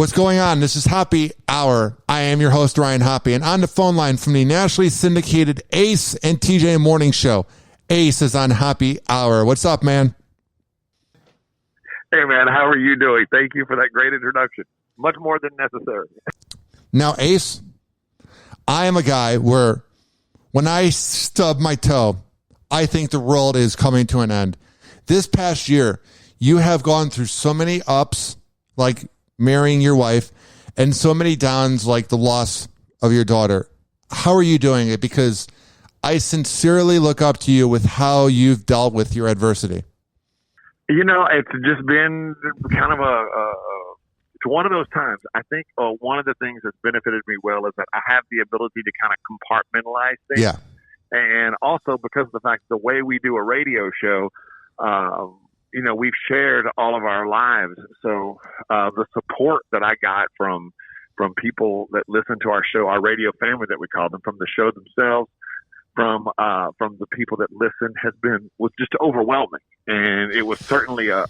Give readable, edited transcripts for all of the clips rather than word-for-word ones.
What's going on? This is Hoppy Hour. I am your host, Ryan Hoppy, and on the phone line from the nationally syndicated Ace and TJ Morning Show. Ace is on Hoppy Hour. What's up, man? Hey, man, how are you doing? Thank you for that great introduction. Much more than necessary. Now, Ace, I am a guy where when I stub my toe, I think the world is coming to an end. This past year, you have gone through so many ups, like marrying your wife, and so many downs, like the loss of your daughter. How are you doing it? Because I sincerely look up to you with how you've dealt with your adversity. You know, it's just been kind of it's one of those times. I think one of the things that's benefited me well is that I have the ability to kind of compartmentalize things. Yeah. And also because of the fact the way we do a radio show, you know, we've shared all of our lives. So the support that I got from people that listen to our show, our radio family that we call them, from the show themselves, from the people that listen, was just overwhelming. And it was certainly a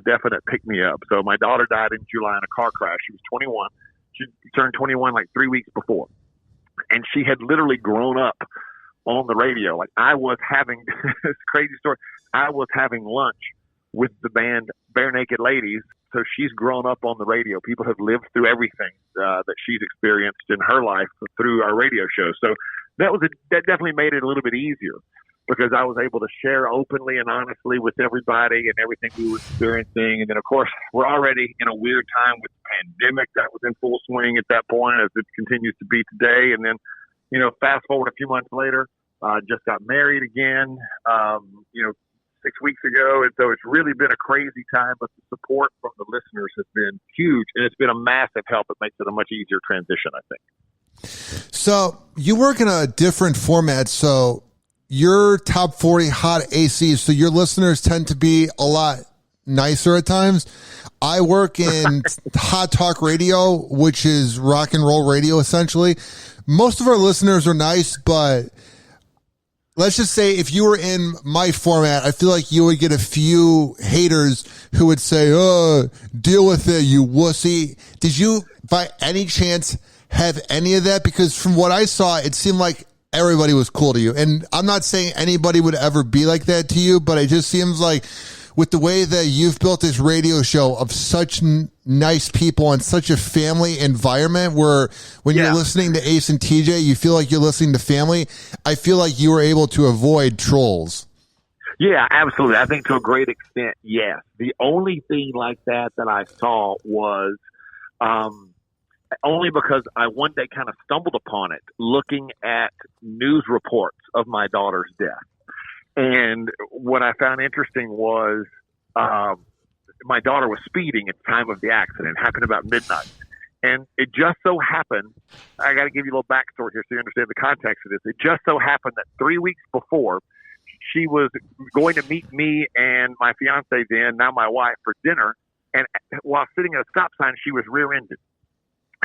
definite pick-me-up. So my daughter died in July in a car crash. She was 21. She turned 21 like 3 weeks before. And she had literally grown up on the radio. Like I was having this crazy story. I was having lunch with the band Bare Naked Ladies. So she's grown up on the radio. People have lived through everything that she's experienced in her life through our radio show. So that definitely made it a little bit easier because I was able to share openly and honestly with everybody and everything we were experiencing. And then, of course, we're already in a weird time with the pandemic that was in full swing at that point, as it continues to be today. And then, you know, fast forward a few months later, just got married again, you know, 6 weeks ago. And so it's really been a crazy time, but the support from the listeners has been huge. And it's been a massive help. It makes it a much easier transition, I think. So you work in a different format. So your top 40 hot ACs. So your listeners tend to be a lot nicer at times. I work in hot talk radio, which is rock and roll radio, essentially. Most of our listeners are nice, but let's just say if you were in my format, I feel like you would get a few haters who would say, oh, deal with it, you wussy. Did you, by any chance, have any of that? Because from what I saw, it seemed like everybody was cool to you. And I'm not saying anybody would ever be like that to you, but it just seems like with the way that you've built this radio show of such nice people and such a family environment where when you're listening to Ace and TJ, you feel like you're listening to family. I feel like you were able to avoid trolls. Yeah, absolutely. I think to a great extent, yes. The only thing like that I saw was only because I one day kind of stumbled upon it looking at news reports of my daughter's death. And what I found interesting was my daughter was speeding at the time of the accident. It happened about midnight. And it just so happened, I got to give you a little backstory here so you understand the context of this. It just so happened that 3 weeks before, she was going to meet me and my fiance then, now my wife, for dinner. And while sitting at a stop sign, she was rear-ended.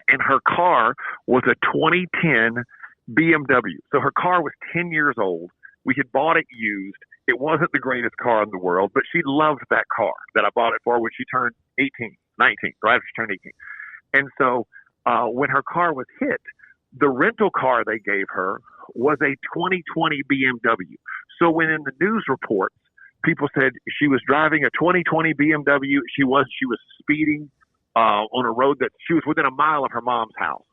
And her car was a 2010 BMW. So her car was 10 years old. We had bought it used. It wasn't the greatest car in the world, but she loved that car that I bought it for when she turned 19, right after she turned 18. And so when her car was hit, the rental car they gave her was a 2020 BMW. So when in the news reports, people said she was driving a 2020 BMW, she was speeding on a road that she was within a mile of her mom's house,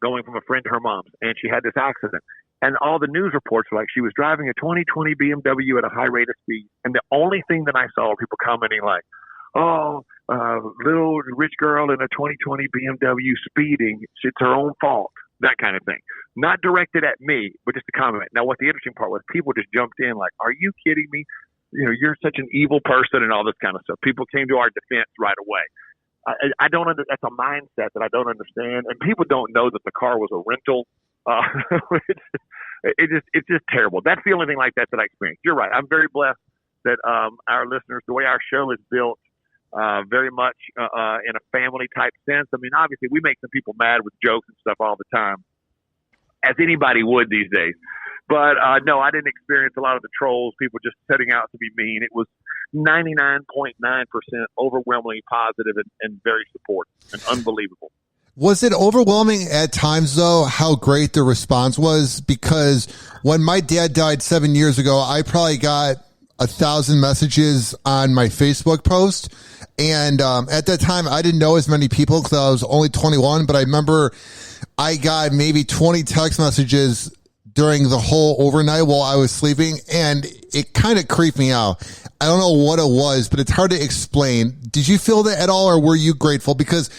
going from a friend to her mom's, and she had this accident. And all the news reports were like she was driving a 2020 BMW at a high rate of speed. And the only thing that I saw were people commenting like, oh, little rich girl in a 2020 BMW speeding, it's her own fault, that kind of thing. Not directed at me, but just a comment. Now, what the interesting part was, people just jumped in like, are you kidding me? You know, you're such an evil person and all this kind of stuff. People came to our defense right away. I don't that's a mindset that I don't understand. And people don't know that the car was a rental. It's just terrible. That's the only thing like that I experienced. You're right. I'm very blessed that our listeners, the way our show is built, very much in a family type sense. I mean, obviously we make some people mad with jokes and stuff all the time, as anybody would these days. But no, I didn't experience a lot of the trolls, people just setting out to be mean. It was 99.9% overwhelmingly positive and very supportive and unbelievable. Was it overwhelming at times, though, how great the response was? Because when my dad died 7 years ago, I probably got 1,000 messages on my Facebook post. And at that time, I didn't know as many people because I was only 21. But I remember I got maybe 20 text messages during the whole overnight while I was sleeping. And it kind of creeped me out. I don't know what it was, but it's hard to explain. Did you feel that at all, or were you grateful? Because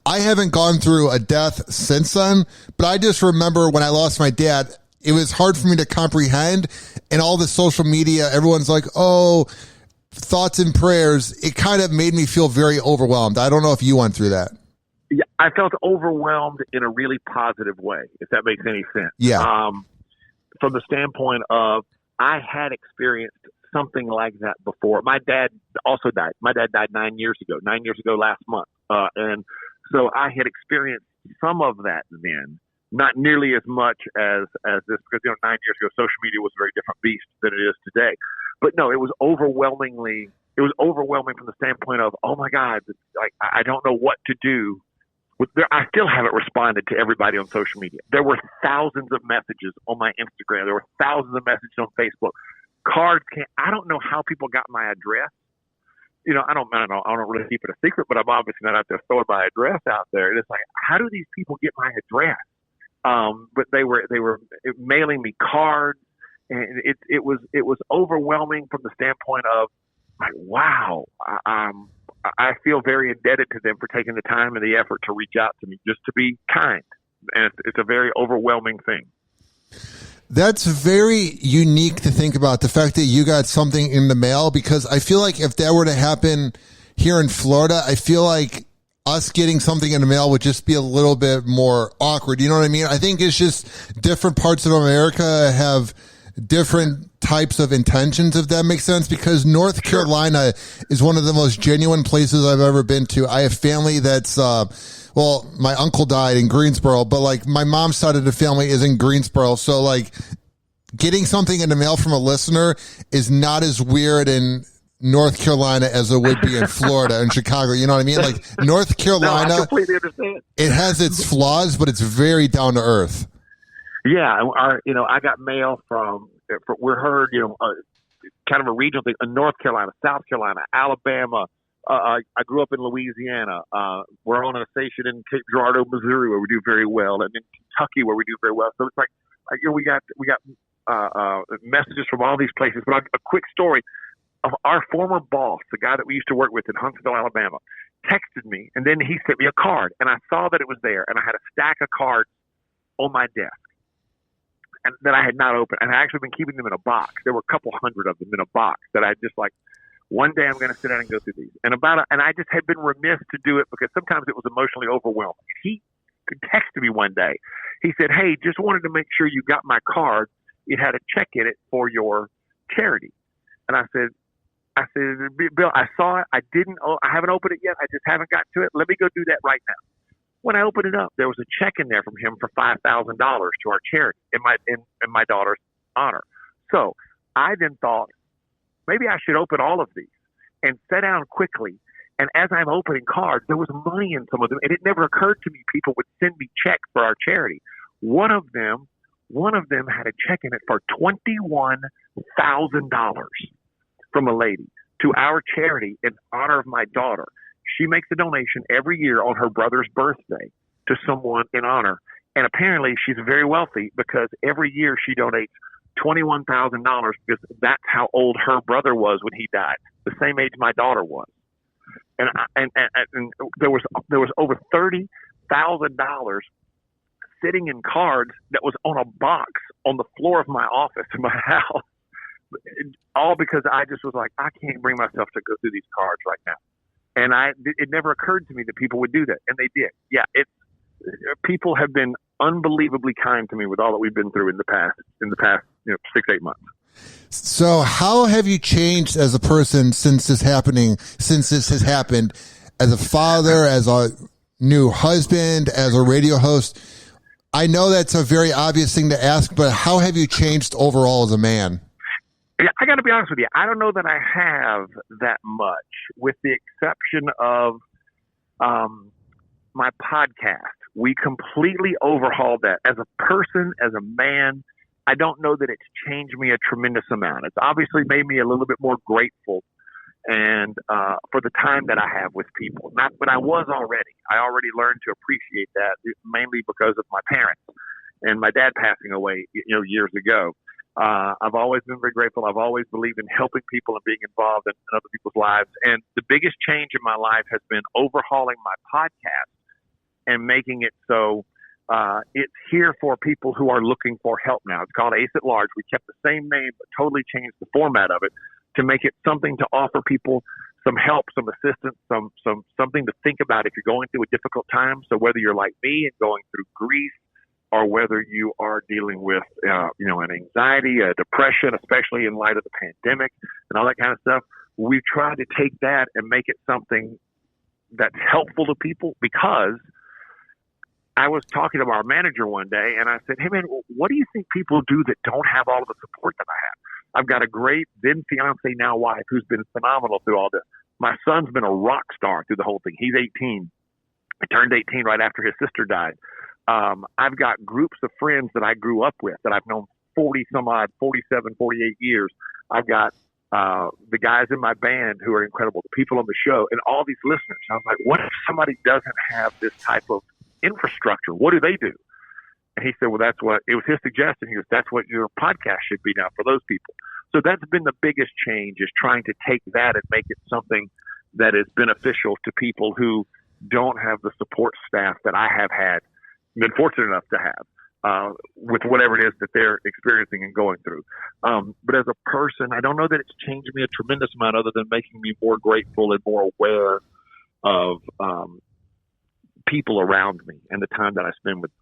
I haven't gone through a death since then, but I just remember when I lost my dad, it was hard for me to comprehend. And all the social media, everyone's like, oh, thoughts and prayers. It kind of made me feel very overwhelmed. I don't know if you went through that. Yeah, I felt overwhelmed in a really positive way, if that makes any sense. Yeah. From the standpoint of I had experienced something like that before. My dad also died. My dad died 9 years ago last month. And so I had experienced some of that then, not nearly as much as this, because 9 years ago, social media was a very different beast than it is today. But no, it was overwhelming from the standpoint of, oh my God, like I don't know what to do. I still haven't responded to everybody on social media. There were thousands of messages on my Instagram. There were thousands of messages on Facebook. Cards I don't know how people got my address. I don't really keep it a secret, but I'm obviously not out there throwing my address out there. And it's like, how do these people get my address? But they were mailing me cards, and it was overwhelming from the standpoint of, like, wow, I feel very indebted to them for taking the time and the effort to reach out to me, just to be kind. And it's a very overwhelming thing. That's very unique to think about, the fact that you got something in the mail, because I feel like if that were to happen here in Florida, I feel like us getting something in the mail would just be a little bit more awkward. You know what I mean? I think it's just different parts of America have different types of intentions, if that makes sense, because North Carolina is one of the most genuine places I've ever been to. I have family that's, my uncle died in Greensboro, but like my mom's side of the family is in Greensboro. So like getting something in the mail from a listener is not as weird in North Carolina as it would be in Florida and Chicago. You know what I mean? Like North Carolina, no, I completely understand. It has its flaws, but it's very down to earth. Yeah. I got mail we're heard, kind of a regional thing in North Carolina, South Carolina, Alabama. I grew up in Louisiana. We're on a station in Cape Girardeau, Missouri, where we do very well, and in Kentucky, where we do very well. So it's like we got messages from all these places. But a quick story of our former boss, the guy that we used to work with in Huntsville, Alabama, texted me, and then he sent me a card, and I saw that it was there, and I had a stack of cards on my desk and that I had not opened, and I actually been keeping them in a box. There were a couple hundred of them in a box that I just like. One day I'm going to sit down and go through these. And I just had been remiss to do it because sometimes it was emotionally overwhelming. He texted me one day. He said, "Hey, just wanted to make sure you got my card. It had a check in it for your charity." And I said, "Bill, I saw it. I haven't opened it yet. I just haven't got to it. Let me go do that right now." When I opened it up, there was a check in there from him for $5,000 to our charity in my daughter's honor. So I then thought, maybe I should open all of these and sit down quickly. And as I'm opening cards, there was money in some of them. And it never occurred to me people would send me checks for our charity. One of them had a check in it for $21,000 from a lady to our charity in honor of my daughter. She makes a donation every year on her brother's birthday to someone in honor. And apparently she's very wealthy because every year she donates $21,000 because that's how old her brother was when he died, the same age my daughter was. And there was over $30,000 sitting in cards that was on a box on the floor of my office in my house, all because I just was like, I can't bring myself to go through these cards right now. And it never occurred to me that people would do that, and they did. Yeah, people have been unbelievably kind to me with all that we've been through in the past 6-8 months. So how have you changed as a person since this has happened, as a father, as a new husband, as a radio host? I know that's a very obvious thing to ask, but how have you changed overall as a man? Yeah, I got to be honest with you. I don't know that I have that much, with the exception of my podcast. We completely overhauled that. As a person, as a man, I don't know that it's changed me a tremendous amount. It's obviously made me a little bit more grateful and for the time that I have with people. Not, but I was already. I already learned to appreciate that, mainly because of my parents and my dad passing away, years ago. I've always been very grateful. I've always believed in helping people and being involved in other people's lives. And the biggest change in my life has been overhauling my podcast and making it so it's here for people who are looking for help now. It's called Ace at Large. We kept the same name, but totally changed the format of it to make it something to offer people some help, some assistance, something to think about if you're going through a difficult time. So whether you're like me and going through grief, or whether you are dealing with, an anxiety, a depression, especially in light of the pandemic and all that kind of stuff, we've tried to take that and make it something that's helpful to people. Because I was talking to our manager one day and I said, hey man, what do you think people do that don't have all of the support that I have? I've got a great then fiance, now wife, who's been phenomenal through all this. My son's been a rock star through the whole thing. He's 18. He turned 18 right after his sister died. I've got groups of friends that I grew up with that I've known 47, 48 years. I've got the guys in my band who are incredible, the people on the show, and all these listeners. I was like, what if somebody doesn't have this type of infrastructure? What do they do? And he said, well, it was his suggestion. He goes, that's what your podcast should be now for those people. So that's been the biggest change, is trying to take that and make it something that is beneficial to people who don't have the support staff that I have been fortunate enough to have with whatever it is that they're experiencing and going through. But as a person, I don't know that it's changed me a tremendous amount, other than making me more grateful and more aware of people around me and the time that I spend with them.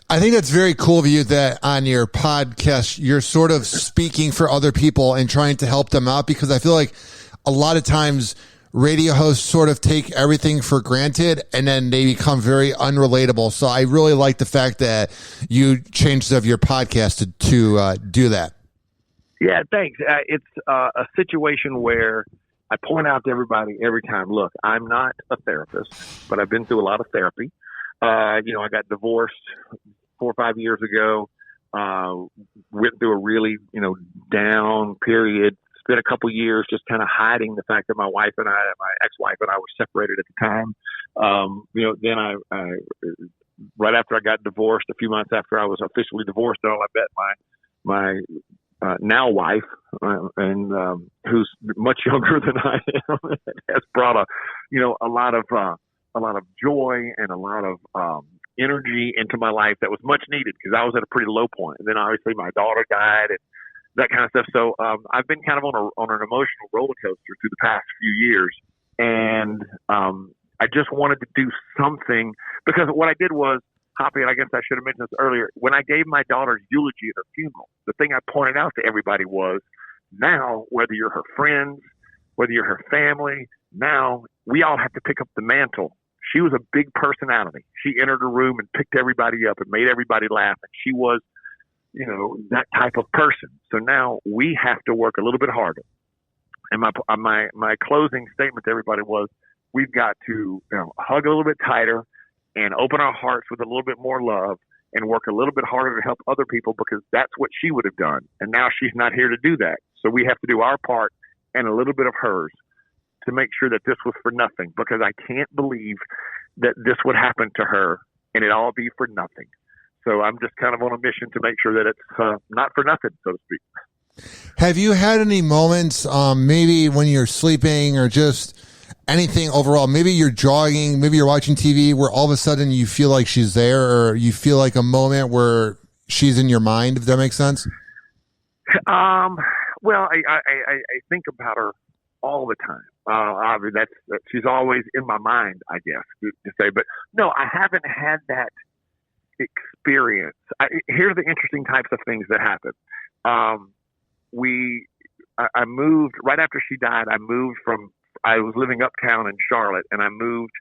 I think that's very cool of you that on your podcast, you're sort of speaking for other people and trying to help them out, because I feel like a lot of times radio hosts sort of take everything for granted and then they become very unrelatable. So I really like the fact that you changed of your podcast to do that. Yeah, thanks. It's a situation where I point out to everybody every time, look, I'm not a therapist, but I've been through a lot of therapy. I got divorced 4 or 5 years ago, went through a really, down period. Spent a couple years just kind of hiding the fact that my ex-wife and I were separated at the time. Then I right after I got divorced, a few months after I was officially divorced, I met my now wife, and who's much younger than I am, has brought a lot of joy and a lot of energy into my life that was much needed, because I was at a pretty low point. And then obviously my daughter died and that kind of stuff. So I've been kind of on an emotional roller coaster through the past few years, and I just wanted to do something, because what I did was, Hoppy, and I guess I should have mentioned this earlier, when I gave my daughter's eulogy at her funeral, the thing I pointed out to everybody was, now, whether you're her friends, whether you're her family, now we all have to pick up the mantle. She was a big personality. She entered a room and picked everybody up and made everybody laugh, and she was that type of person. So now we have to work a little bit harder. And my closing statement to everybody was, we've got to hug a little bit tighter and open our hearts with a little bit more love and work a little bit harder to help other people, because that's what she would have done. And now she's not here to do that. So we have to do our part and a little bit of hers to make sure that this was for nothing, because I can't believe that this would happen to her and it all be for nothing. So I'm just kind of on a mission to make sure that it's not for nothing, so to speak. Have you had any moments, maybe when you're sleeping or just anything overall, maybe you're jogging, maybe you're watching TV, where all of a sudden you feel like she's there, or you feel like a moment where she's in your mind, if that makes sense? Well, I think about her all the time. I mean, she's always in my mind, I guess, to say. But no, I haven't had that experience. Here are the interesting types of things that happen. I moved right after she died. I was living uptown in Charlotte, and I moved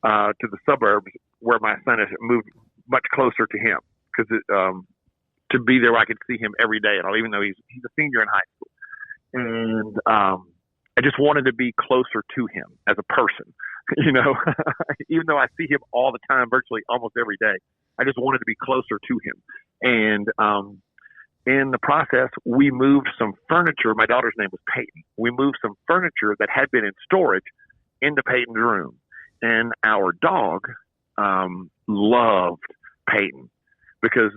to the suburbs where my son is, moved much closer to him, because to be there where I could see him every day at all, even though he's a senior in high school. And I just wanted to be closer to him as a person, even though I see him all the time, virtually almost every day. I just wanted to be closer to him. And in the process, we moved some furniture. My daughter's name was Peyton. We moved some furniture that had been in storage into Peyton's room. And our dog loved Peyton because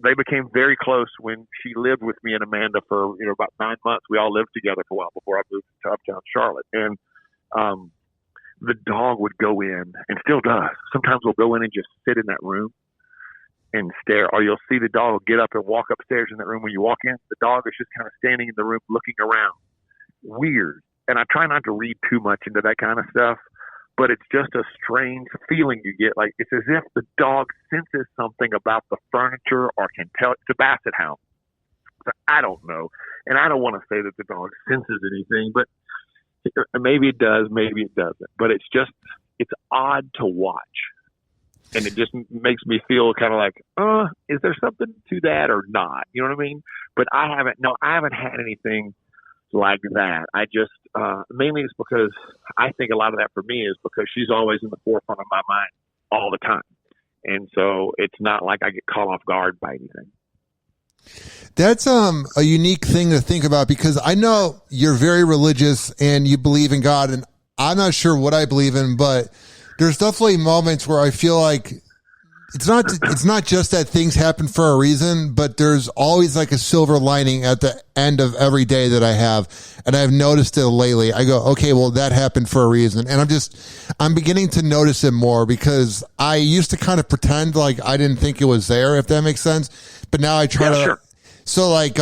they became very close when she lived with me and Amanda for about 9 months. We all lived together for a while before I moved to uptown Charlotte. And the dog would go in, and still does. Sometimes we'll go in and just sit in that room and stare, or you'll see the dog get up and walk upstairs in that room. When you walk in, the dog is just kind of standing in the room looking around. Weird. And I try not to read too much into that kind of stuff, but it's just a strange feeling you get. Like it's as if the dog senses something about the furniture or can tell. It's a basset hound. So I don't know. And I don't want to say that the dog senses anything, but maybe it does, maybe it doesn't. But it's odd to watch. And it just makes me feel kind of like, is there something to that or not? You know what I mean? But I haven't had anything like that. I just, mainly it's because I think a lot of that for me is because she's always in the forefront of my mind all the time. And so it's not like I get caught off guard by anything. That's a unique thing to think about, because I know you're very religious and you believe in God, and I'm not sure what I believe in, but there's definitely moments where I feel like it's not just that things happen for a reason, but there's always like a silver lining at the end of every day that I have. And I've noticed it lately. I go, okay, well, that happened for a reason. And I'm beginning to notice it more, because I used to kind of pretend like I didn't think it was there, if that makes sense. But now I try to, sure. So like,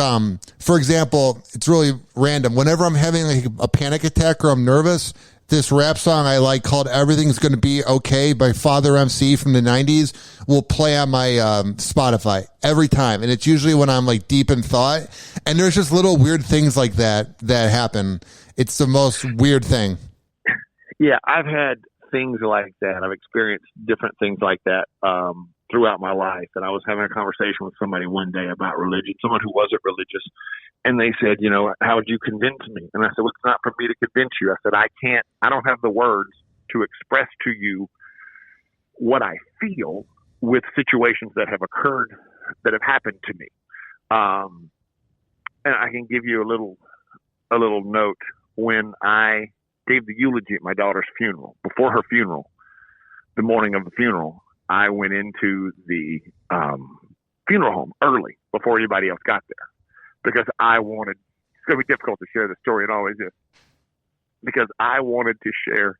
for example, it's really random. Whenever I'm having like a panic attack or I'm nervous, this rap song I like called Everything's Gonna Be Okay by Father MC from the 90s will play on my Spotify every time. And it's usually when I'm like deep in thought. And there's just little weird things like that happen. It's the most weird thing. Yeah, I've had things like that. I've experienced different things like that throughout my life. And I was having a conversation with somebody one day about religion, someone who wasn't religious. And they said, how would you convince me? And I said, well, it's not for me to convince you. I said, I don't have the words to express to you what I feel with situations that have occurred, that have happened to me. And I can give you a little note. When I gave the eulogy at my daughter's funeral, before her funeral, the morning of the funeral, I went into the funeral home early before anybody else got there, because it's going to be difficult to share the story, it always is, because I wanted to share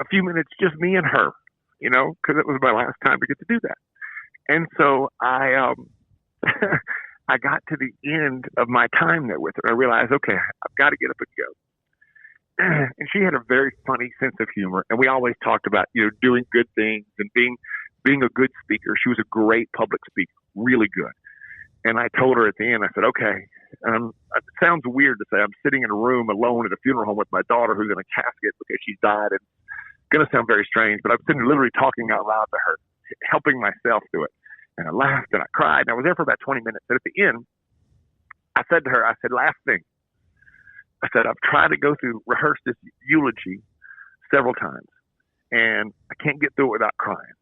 a few minutes, just me and her, because it was my last time to get to do that. And so I I got to the end of my time there with her. I realized, okay, I've got to get up and go. And she had a very funny sense of humor, and we always talked about doing good things and being a good speaker. She was a great public speaker, really good. And I told her at the end, I said, okay, it sounds weird to say I'm sitting in a room alone at a funeral home with my daughter who's in a casket because she's died. And it's going to sound very strange, but I'm sitting there literally talking out loud to her, helping myself do it. And I laughed and I cried, and I was there for about 20 minutes. And at the end, I said to her, last thing. I said, I've tried to rehearse this eulogy several times, and I can't get through it without crying.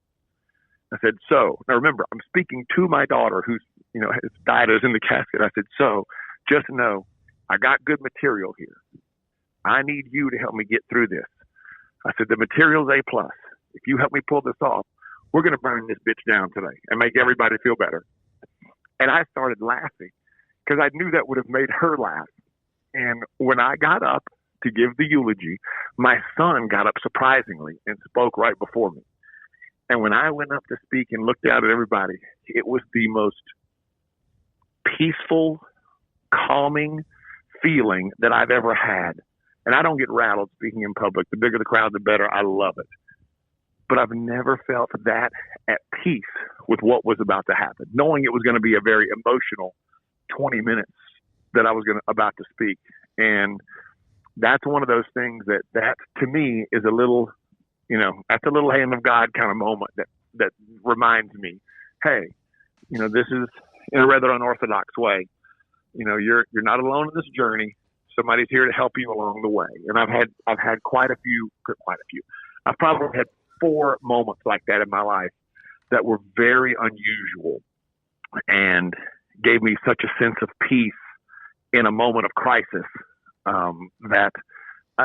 I said, so, now remember, I'm speaking to my daughter who's, has died, is in the casket. I said, so, just know, I got good material here. I need you to help me get through this. I said, the material's A+. If you help me pull this off, we're going to burn this bitch down today and make everybody feel better. And I started laughing because I knew that would have made her laugh. And when I got up to give the eulogy, my son got up surprisingly and spoke right before me. And when I went up to speak and looked out at everybody, it was the most peaceful, calming feeling that I've ever had. And I don't get rattled speaking in public. The bigger the crowd, the better. I love it. But I've never felt that at peace with what was about to happen, knowing it was going to be a very emotional 20 minutes that I was about to speak. And that's one of those things that to me is a little, that's a little hand of God kind of moment that reminds me, hey, this is in a rather unorthodox way. You're not alone in this journey. Somebody's here to help you along the way. And I've had quite a few. I've probably had 4 moments like that in my life that were very unusual and gave me such a sense of peace in a moment of crisis that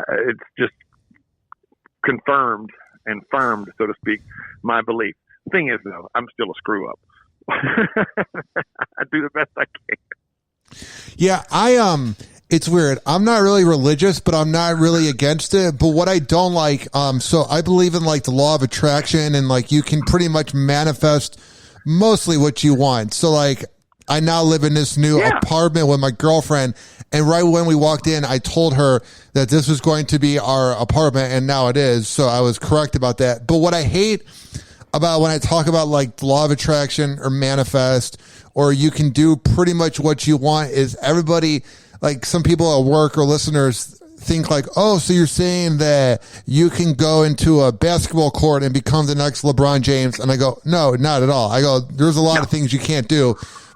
it's just confirmed and firmed, so to speak, my belief. Thing is, though, I'm still a screw up. I do the best I can. Yeah, it's weird. I'm not really religious, but I'm not really against it. But what I don't like, so I believe in like the law of attraction, and like you can pretty much manifest mostly what you want. So like I now live in this new apartment with my girlfriend, and right when we walked in, I told her that this was going to be our apartment, and now it is. So I was correct about that. But what I hate about when I talk about like the law of attraction or manifest, or you can do pretty much what you want, is everybody, like some people at work or listeners think like, oh, so you're saying that you can go into a basketball court and become the next LeBron James? And I go, no, not at all. I go, there's a lot of things you can't do.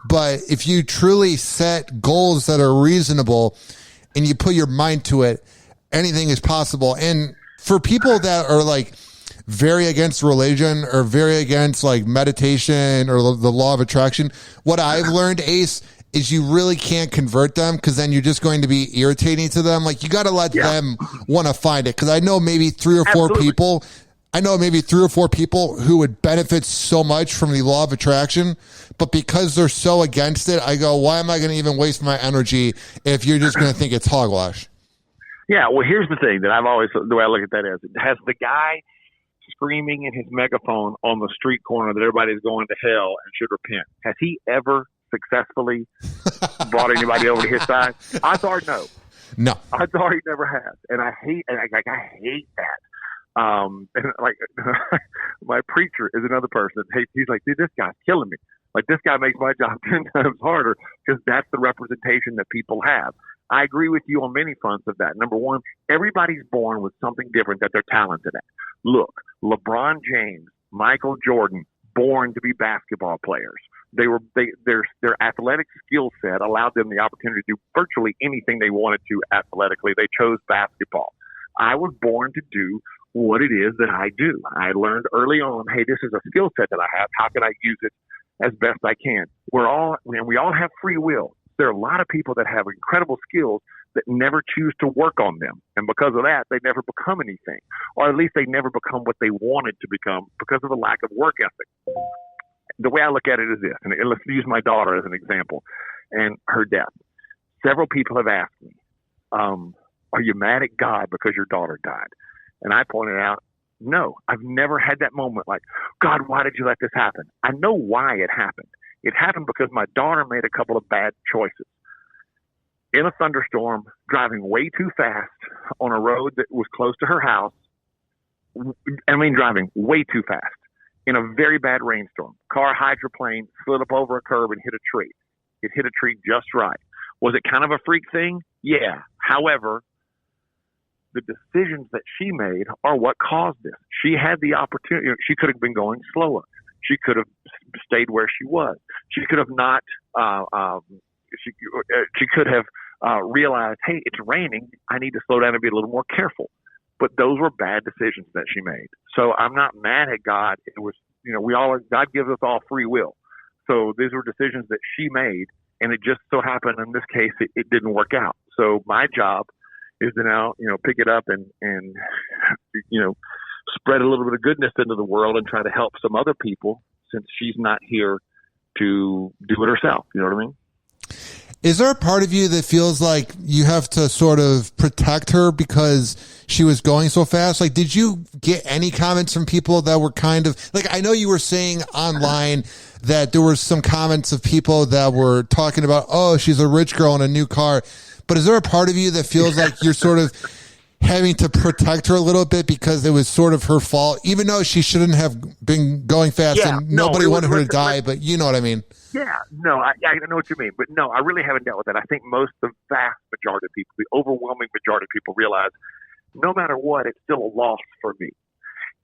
But if you truly set goals that are reasonable and you put your mind to it, anything is possible. And for people that are like very against religion or very against like meditation or the law of attraction, what I've learned, Ace, is you really can't convert them, because then you're just going to be irritating to them. Like you got to let them want to find it. Because I know maybe 3 or 4 people. I know maybe 3 or 4 people who would benefit so much from the law of attraction, but because they're so against it, I go, why am I going to even waste my energy if you're just going to think it's hogwash? Yeah. Well, here's the thing that the way I look at that is, has the guy screaming in his megaphone on the street corner that everybody's going to hell and should repent, has he ever successfely brought anybody over to his side? Odds are no. No. Odds are he never has. And I hate that. And like my preacher is another person. He's like, dude, this guy's killing me. Like this guy makes my job 10 times harder, because that's the representation that people have. I agree with you on many fronts of that. Number one, everybody's born with something different that they're talented at. Look, LeBron James, Michael Jordan, born to be basketball players. Their athletic skill set allowed them the opportunity to do virtually anything they wanted to athletically. They chose basketball. I was born to do what it is that I do. I learned early on, hey, this is a skill set that I have. How can I use it as best I can? We all have free will. There are a lot of people that have incredible skills that never choose to work on them. And because of that, they never become anything, or at least they never become what they wanted to become because of the lack of work ethic. The way I look at it is this, and let's use my daughter as an example and her death. Several people have asked me, are you mad at God because your daughter died? And I pointed out, no, I've never had that moment like, God, why did you let this happen? I know why it happened. It happened because my daughter made a couple of bad choices. In a thunderstorm, driving way too fast on a road that was close to her house. Driving way too fast in a very bad rainstorm. Car hydroplaned, slid up over a curb and hit a tree. It hit a tree just right. Was it kind of a freak thing? Yeah. However, the decisions that she made are what caused this. She had the opportunity. She could have been going slower. She could have stayed where she was. She could have not. She could have realized, hey, it's raining. I need to slow down and be a little more careful. But those were bad decisions that she made. So I'm not mad at God. It was, God gives us all free will. So these were decisions that she made, and it just so happened in this case it didn't work out. So my job is to now, pick it up and spread a little bit of goodness into the world and try to help some other people, since she's not here to do it herself. You know what I mean? Is there a part of you that feels like you have to sort of protect her because she was going so fast? Like, did you get any comments from people that were kind of like, I know you were saying online that there were some comments of people that were talking about, oh, she's a rich girl in a new car. But is there a part of you that feels like you're sort of having to protect her a little bit because it was sort of her fault, even though she shouldn't have been going fast and nobody wanted her to die, but you know what I mean? Yeah, no, I know what you mean. But no, I really haven't dealt with that. I think the vast majority of people, the overwhelming majority of people realize no matter what, it's still a loss for me.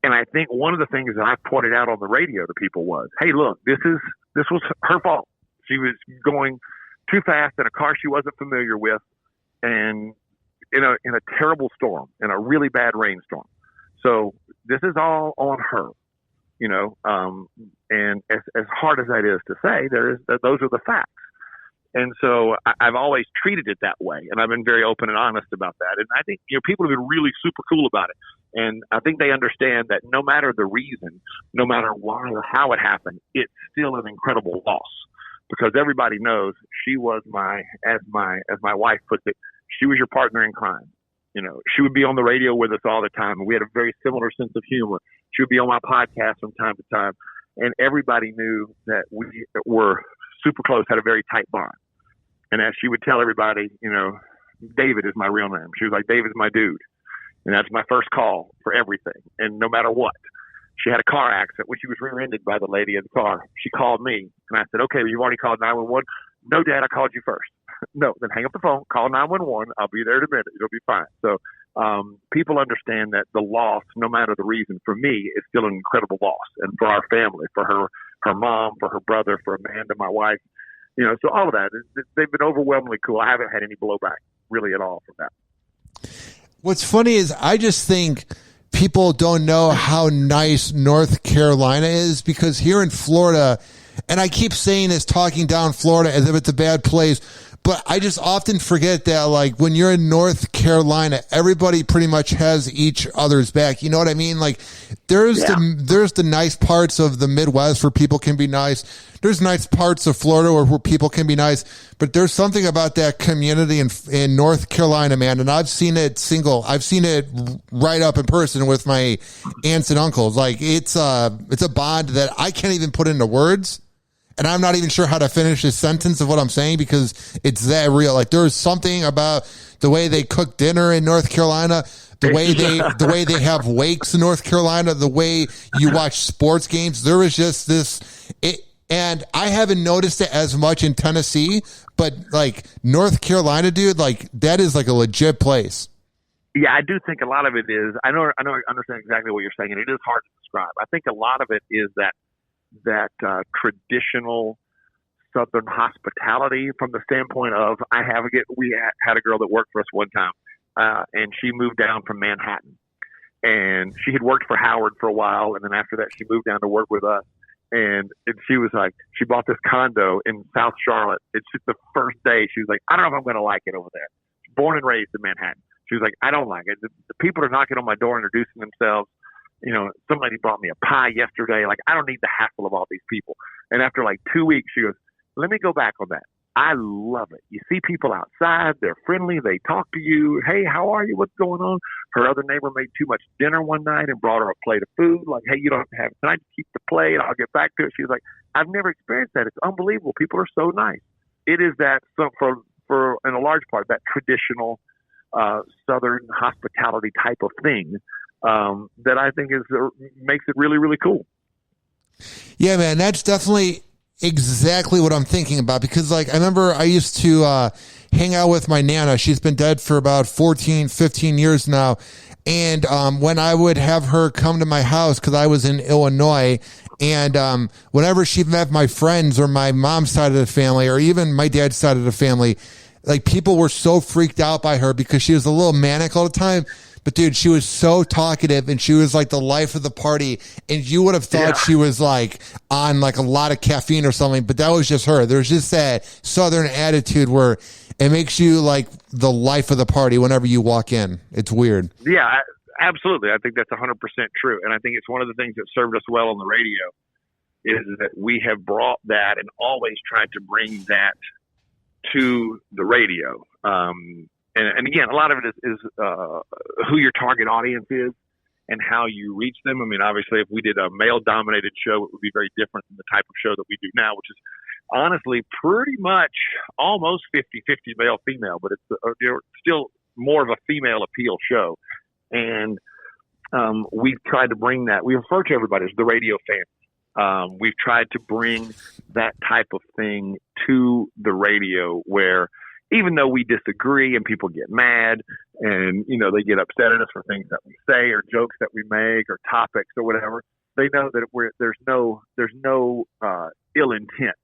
And I think one of the things that I pointed out on the radio to people was, hey, look, this was her fault. She was going too fast in a car she wasn't familiar with, and in a terrible storm, in a really bad rainstorm. So this is all on her, and as hard as that is to say, those are the facts. And so I've always treated it that way, and I've been very open and honest about that. And I think people have been really super cool about it, and I think they understand that no matter the reason, no matter why or how it happened, it's still an incredible loss, because everybody knows she was as my wife puts it, she was your partner in crime. She would be on the radio with us all the time, and we had a very similar sense of humor. She would be on my podcast from time to time, and everybody knew that we were super close, had a very tight bond. And as she would tell everybody, David is my real name. She was like, David's my dude. And that's my first call for everything. And no matter what, she had a car accident when she was rear-ended by the lady in the car. She called me, and I said, okay, well, you've already called 911. No, Dad, I called you first. No, then hang up the phone, call 911. I'll be there in a minute. It'll be fine. So people understand that the loss, no matter the reason, for me, is still an incredible loss. And for our family, for her mom, for her brother, for Amanda, my wife, so all of that, they've been overwhelmingly cool. I haven't had any blowback really at all from that. What's funny is I just think people don't know how nice North Carolina is, because here in Florida, and I keep saying this, talking down Florida as if it's a bad place, but I just often forget that, like, when you're in North Carolina, everybody pretty much has each other's back. You know what I mean? Like, there's the nice parts of the Midwest where people can be nice. There's nice parts of Florida where people can be nice, but there's something about that community in North Carolina, man. And I've seen it right up in person with my aunts and uncles. Like, it's a bond that I can't even put into words. And I'm not even sure how to finish this sentence of what I'm saying, because it's that real. Like, there's something about the way they cook dinner in North Carolina, the way they have wakes in North Carolina, the way you watch sports games. There is just this, and I haven't noticed it as much in Tennessee, but like North Carolina, dude, like that is like a legit place. Yeah, I do think a lot of it is, I understand exactly what you're saying, and it is hard to describe. I think a lot of it is that traditional Southern hospitality, from the standpoint of, we had a girl that worked for us one time, and she moved down from Manhattan, and she had worked for Howard for a while, and then after that she moved down to work with us, and she was like, she bought this condo in South Charlotte. It's just the first day she was like, I don't know if I'm going to like it over there. She's born and raised in Manhattan. She was like, I don't like it. The people are knocking on my door introducing themselves. Some lady brought me a pie yesterday. Like, I don't need the hassle of all these people. And after like 2 weeks, she goes, let me go back on that. I love it. You see people outside. They're friendly. They talk to you. Hey, how are you? What's going on? Her other neighbor made too much dinner one night and brought her a plate of food. Like, hey, you don't have to have it tonight. Keep the plate. I'll get back to it. She was like, I've never experienced that. It's unbelievable. People are so nice. It is that, so for in a large part, that traditional Southern hospitality type of thing that I think makes it really, really cool. Yeah, man, that's definitely exactly what I'm thinking about, because like I remember I used to hang out with my Nana. She's been dead for about 14, 15 years now. And when I would have her come to my house, because I was in Illinois, and whenever she met my friends or my mom's side of the family or even my dad's side of the family, like people were so freaked out by her because she was a little manic all the time. But dude, she was so talkative and she was like the life of the party. And you would have thought she was like on like a lot of caffeine or something, but that was just her. There's just that Southern attitude where it makes you like the life of the party whenever you walk in. It's weird. Yeah, absolutely. I think that's 100% true. And I think it's one of the things that served us well on the radio is that we have brought that and always tried to bring that to the radio. And again, a lot of it is who your target audience is and how you reach them. I mean, obviously, if we did a male-dominated show, it would be very different than the type of show that we do now, which is honestly pretty much almost 50-50 male-female, but it's still more of a female appeal show. And we've tried to bring that. We refer to everybody as the radio family. We've tried to bring that type of thing to the radio where even though we disagree and people get mad and, they get upset at us for things that we say or jokes that we make or topics or whatever, they know that there's no ill intent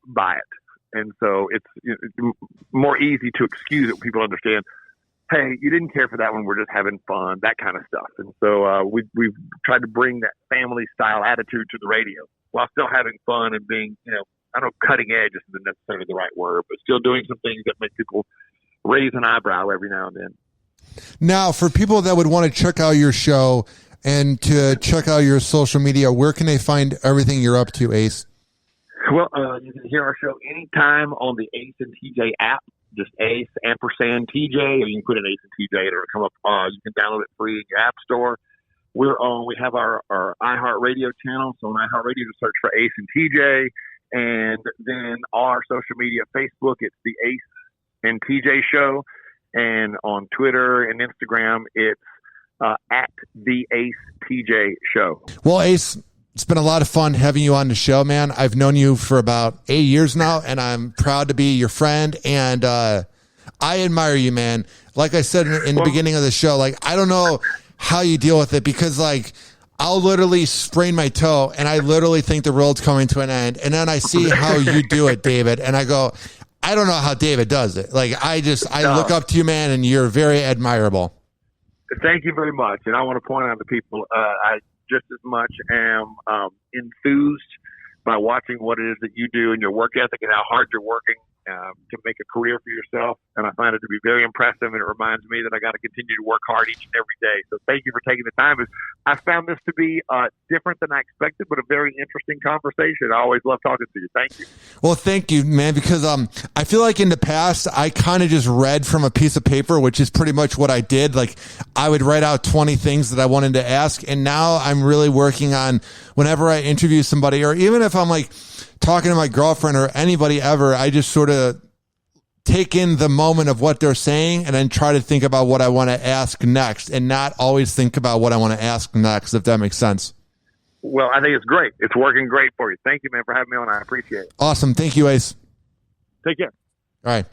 by it. And so it's more easy to excuse it when people understand, hey, you didn't care for that one. We're just having fun, that kind of stuff. And so we've tried to bring that family style attitude to the radio while still having fun and being, I don't know, cutting edge isn't necessarily the right word, but still doing some things that make people raise an eyebrow every now and then. Now, for people that would want to check out your show and to check out your social media, where can they find everything you're up to, Ace? Well, you can hear our show anytime on the Ace and TJ app, just Ace ampersand TJ, or you can put in Ace and TJ, it'll come up. You can download it free in your app store. We have our iHeartRadio channel, so on iHeartRadio, just search for Ace and TJ, and then our social media, Facebook, it's the Ace and TJ Show, and on Twitter and Instagram, it's at the Ace TJ Show. Well, Ace, it's been a lot of fun having you on the show, man. I've known you for about 8 years now, and I'm proud to be your friend, and I admire you, man. Like I said in the beginning of the show, like, I don't know how you deal with it, because like I'll literally sprain my toe and I literally think the world's coming to an end, and then I see how you do it, David, and I go, I don't know how David does it. Like I look up to you, man, and you're very admirable. Thank you very much. And I want to point out to people, I just as much am enthused by watching what it is that you do and your work ethic and how hard you're working to make a career for yourself. And I find it to be very impressive, and it reminds me that I got to continue to work hard each and every day. So thank you for taking the time. I found this to be different than I expected, but a very interesting conversation. I always love talking to you. Thank you. Well, thank you, man, because I feel like in the past, I kind of just read from a piece of paper, which is pretty much what I did. Like I would write out 20 things that I wanted to ask. And now I'm really working on, whenever I interview somebody, or even if I'm like talking to my girlfriend or anybody ever, I just sort of take in the moment of what they're saying and then try to think about what I want to ask next, and not always think about what I want to ask next, if that makes sense. Well, I think it's great. It's working great for you. Thank you, man, for having me on. I appreciate it. Awesome. Thank you, Ace. Take care. All right.